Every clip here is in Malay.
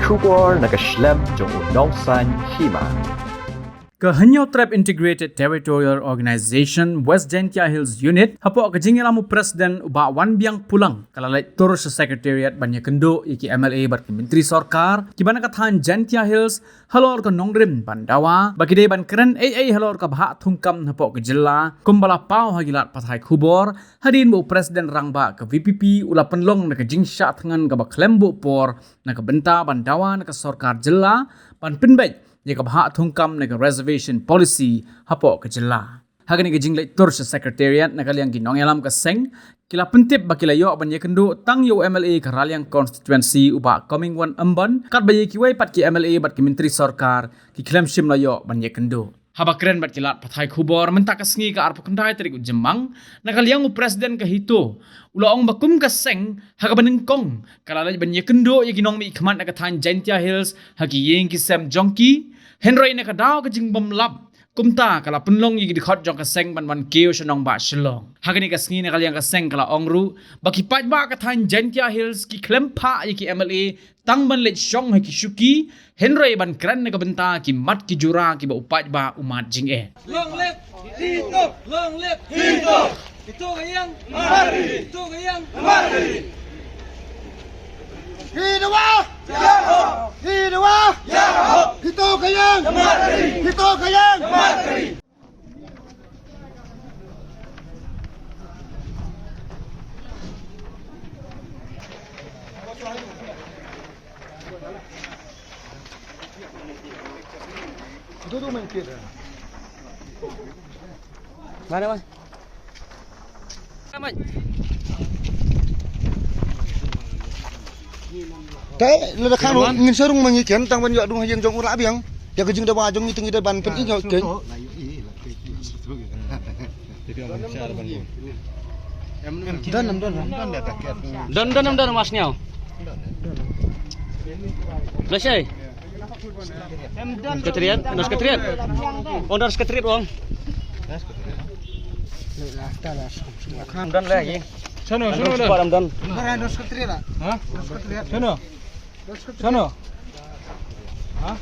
Kubor nakaslem jong unong san hima. Kehenyo Tribe Integrated Territorial Organization West Gentia Hills Unit hapo kejingiramu Presiden uba wan biang pulang kalalai turus sa Secretariat Banya Kendo iki MLA bat ke Menteri Sorkar kibana kathan Gentia Hills halor ka nongrim bandawa bagide ban keren halor ka bha thungkam hapo ke jilla kumbala pau hagilat pathai khubor hadin bu Presiden rangba ke VPP ula penlong na ke jingsha thangan ka baklembu por na ke benta bandawa na ke Sorkar jilla ban pinbait jika bahak thungkam nega reservation policy hapo ke jela. Hagani ke jinglai tur sa secretariat nakaliang ginong yalam ke seng kila pentip bakila yo ban yekendo tang yo MLA ke raliang constituency uba coming one emban kat bayi kiwai pat ki MLA bat ki menteri sorkar ki klem shim la yo ban yekendo. Haba keren bat kilat pathai khubor mentak kesngi ke arpo kendai tarik jemang nakaliang u presiden ke hito ula ong bakum ke seng haga benengkong kalala ban yekendo ye ginong mi khmat nak than Gentia Hills hagi yeng ki Sam Jongki Henry nak daw ke jing bom lab kumta kala penlong yi dikhot jong ka seng ban ban keu shnong ba shlong hagani ka sngi nakaliang ka seng kala ongru baki pat ba ka than Gentia Hills ki klempa yi ki MLA tang ban le shong ha ki shuki Henry ban kran na ka benta ki mat ki jura ki ba upat ba umat jing Long live Tito! Long live Tito! Ito kayang mari! Ito kayang mari! Hiduwa! Yaho! Hiduwa! Yaho! Ito kayang mari! Ito kayang mari! Duduk main kira. Mana mas? Amat. Cái là khang rồi, nghìn sơ rung mà nghĩ kiến tăng ban dọa đúng hay dân trong lã biếng, giờ cái dân đào trong như từng người ban phân ít nhau kiến. Don mas niao. Selesai. Ketrian, nos ketrian. Ondar ketrian wong. Don lah ye. Sono Don. Mana nos ketri lah? Hah? Nos ketri. Sono. Hah?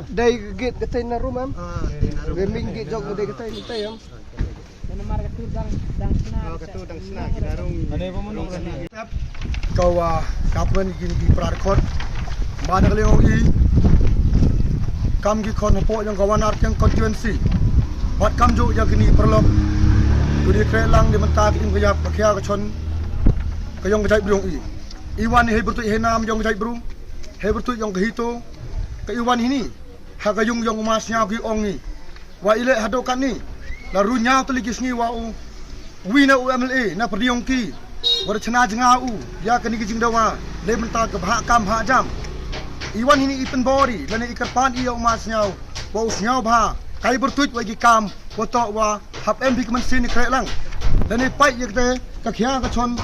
Đây gate cái tên là room em. Về mình gate jog đây cái tên em. Kau kapan gini di perakon, mana kali orang ini, kam gini kon apa yang kawan art yang constituency, buat kam jo yang gini perlu, jadi kelang di mentak yang kaya pakai kacon, kayong kejai berung ini, Iwan ini bertu henam yang kejai berung, bertu yang kehito, ke Iwan ini, hagayung yang emasnya gi ong ni, wa ile hadokan ni, lalu nyau teligis ni wa wina UMLA na perdiong ki. Wada chana jengau ya kani kijing dawa le menta ke bha kam bha jam Iwan ini ipen bori lane ikarpan iya umas nyau wa usnyau bha kai bertuj wa kam foto wa hap em bik man sin kre lang lane pai yekte ka khya ka chon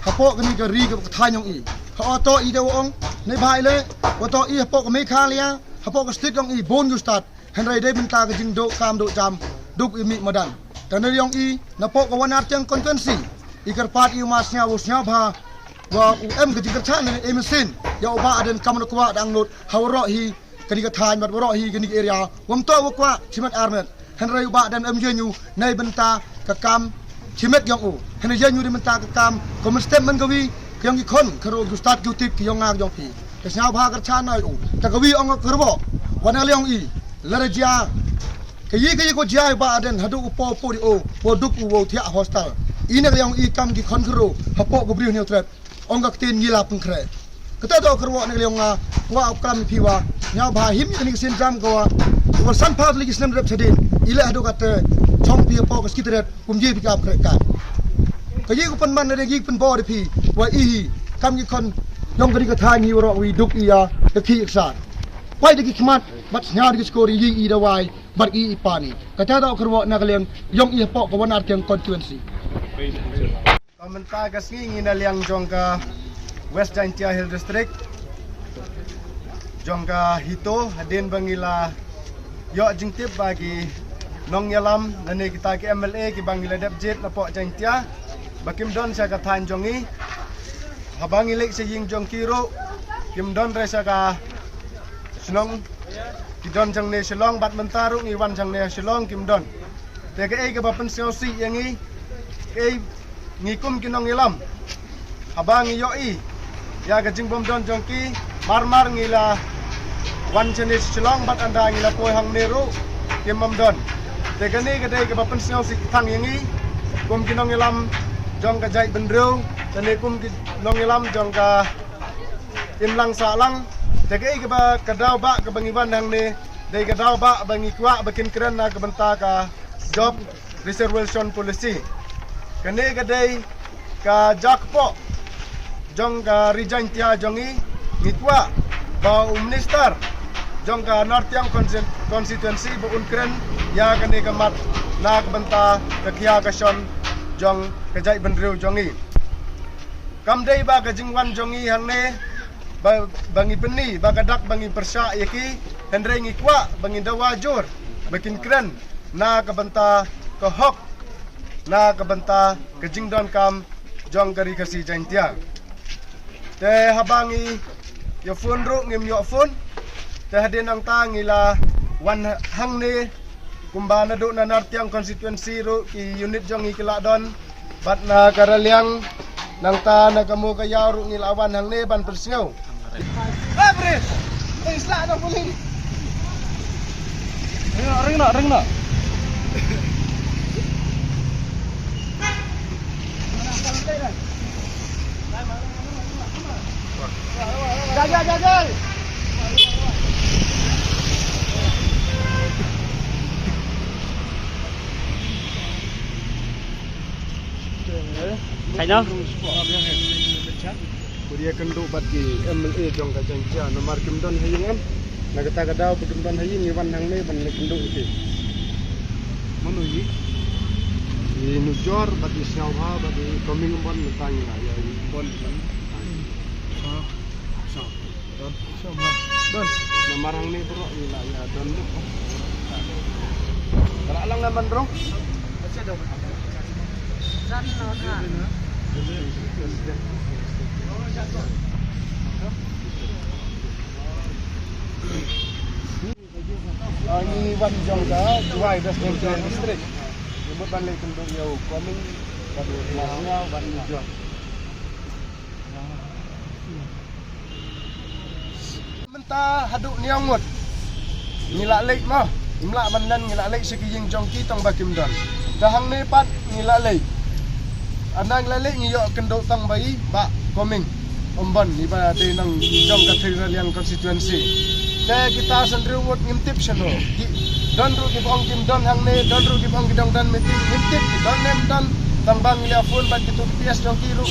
hapo kani ka ri ka thanyong i ha auto i dew ong ne bhai le foto i hapo ka me kha lia hapo ka stick ong i bon yu start henrai de menta ka jing do kam do jam duk i mi madan tanari ong i na po ka wanat yang konvensi ikar pat iu masnya usnya bha wa UM ke jikar chan ne emesin ya oba aden kamno kwa dang not hawro hi kani ka than mat wro hi kani area wam to kwa chimat armet henrai uba dan MJNU nei benta ka kam chimet yong u henai jenyu di benta ka kam kom stem man gawi yang ki khon kharo gu start gu tip ki yong ngak yong pi ka snya bha kar chan nai u ta gawi ong kerbo wana leong i larajia kayi ko jai ba aden hadu upo po di o poduk u wo thia hostel ini yang ikam di konkro hapo go briu neutral onga tin yila pungkre kata do kerwo ne yang wa ukam piwa nya ba him ni sin jam go wa san pa ligi snem rep sedin ila hadu kate chong pi po skitret kumji pikap kre ka kayi ko pan man ne gi pan bo de pi wa i kam gi kon yong gari ka thani ro wi duk iya de ki iksan pai de gi khmat bat nya di skori yi i da wai bat i pani kata do kerwo na kalian yong i po ko wanar keng constituency Komentar kasih ingin liang jongka West Gentia Hill District, jongka hito hadin bangila yo jingtip bagi nong yalam nani kita ke MLA ki bangila depjet na po jangtia bakim don sa kathan jongi habang ilik sa ying jong kiro kim don re sa ka snong ki don jang ne silong bat mentaru ngi wan jang ne silong kim don te ke ai ka bapen siosi yangi ke ngikum ki nong yalam habang yo i ya ka jing bom don jong ki mar ngila wan jenis silong bat anda ngila poi hang neru kim bom don te gani ke dai ke bapen siosi thang yangi kum ki nong yalam jong ka jai bendreu dan kum ki nong yalam jong ka imlang salang te ke ba kadau ba ke bangiwan hang ne dai kadau ba bangi kwa bakin keren na ke benta ka job reservation policy kane ke dai ka jakpo jong ka rijan tia jongi ngikwa ba minister jong ka North Yang constituency bu unkren ya kane kamat na benta kekia kason jong kejai bendreu jongi kamdei ba kajingwan jongi hangne bangi peni ba kadak bangi persya yaki hendre ngikwa bangi dawajur bakin kren na kabenta kohok na kabenta kejingdon kam jong kari kasi jantia te habangi yo phone ru ngim yo phone te hadin ang tangila wan hangne kumbana do na North Yang constituency ru ki unit jong ikila don bat na karaliang nang ta na kamu kayaw ru ngilawan hangne ban persngaw Abres! Isla na puli! Ring na! Jagal! Kayaknya Kuria kenduk bagi MLA jong ka jantia nomor kimdon hayingan nagata kadau kimdon haying iwan hang ne ban kenduk iki manu yi i nujor bagi syawha bagi coming bon metang la ya bon don nomor hang ne bro ila ya don kala lang naman bro Ini wan jong ka juai das jong distrik. Nyebut ban le kenduk yau coming pada masnya wan jong. Menta haduk niangut. Ngilak lek mah. Imlak bandan ngilak lek sekiying jong ki tong bakim don. Dahang ne pat ngilak lek. Anang lek ngiyok kenduk tong bayi bak coming. Ombon ni ba de nang jong ka Yang constituency. Te kita sendriwut ngintip seno. Don ru ki bong kim don hang ne don ru ki bong kidong dan meeting ngintip don nem don tambang telefon ban kitu PS jong kiru.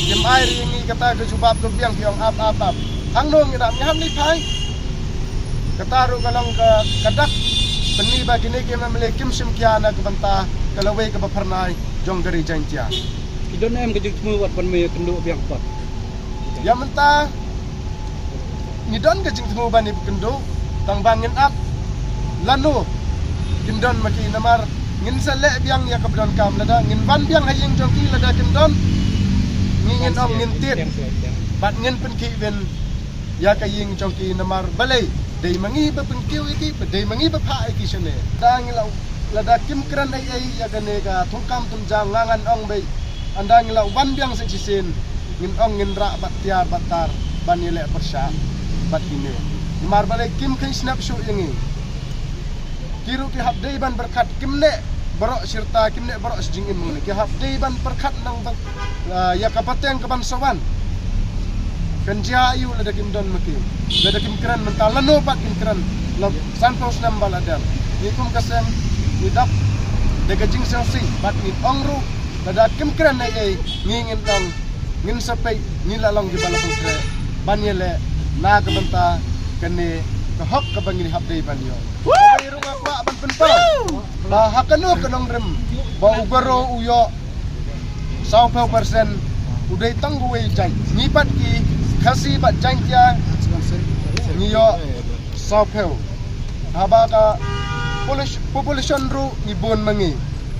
Kim air ini kata ke jubab ke biang kiong ap. Hang dong ngidam ngam ni thai. Kata ru kalong ke kadak beni bagi ne kim amle kim sim kiana ke benta kalawe ke bapernai jong gari jantia. Idon em ke semua wat pan me kenduk biang pot. Ya mentah ni don ke jing temu bani kendo tang bangin up lanu kindon maki namar ngin sale biang ya kabdon kam lada ngin ban biang hayeng jongki lada kindon ngin ong ngin tit bat ngin pen ki ven ya kayeng jongki namar balai dei mangi ba pen kiu iki dei mangi ba pha iki sene dang lau lada kim kran ai ya gane ga thungkam tum jang ngangan ong bei andang lau ban biang se chisin ngin ong ngin ra bat tiar batar ban yele persya bat ini mar balik kim kai snapshot yangi kiru ki habdai ban berkat kim ne borok sirta kim ne borok sejing imu ki habdai ban berkat nang ya kapateng ke bansawan kenja ayu lada kim don maki lada kim kran mental lano pat kim kran lo santos nambal adam ni kum kasem ni dap de gajing selsi bat ni ongru lada kim kran ai ngingin dong ngin sapai ni lalong di balapung kre banyele na kabenta kene kahok kabangin habdai banyo bayro nga kwa ban penpau ba hakano kanong rem ba ugaro uyo 100% uday tangguwe jay nipat ki kasi bat jantia niyo 100% haba ka population ru ngibon mangi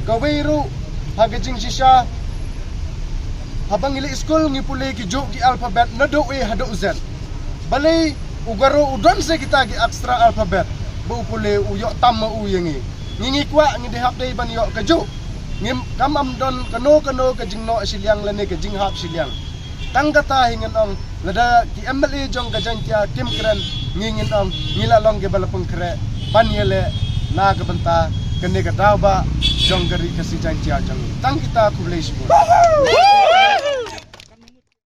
kawai ru hagajing sisha habang ili school ngipuli ki jo ki alphabet nado e hado z balai ugaro udon se kita ki extra alphabet bu pule uyo tamma u yangi ngingi kwa ngi hap dei ban yo ka jo ngim kamam don kano kajing no siliang lene kajing hap siliang tang kata hingan ong lada ki MLA jong kajang kia kim kren ngingin ong ngila long ke balapung kre ban yele na ka banta kene ka dawa jong gari kasi jang tia jong tang kita kulay sibur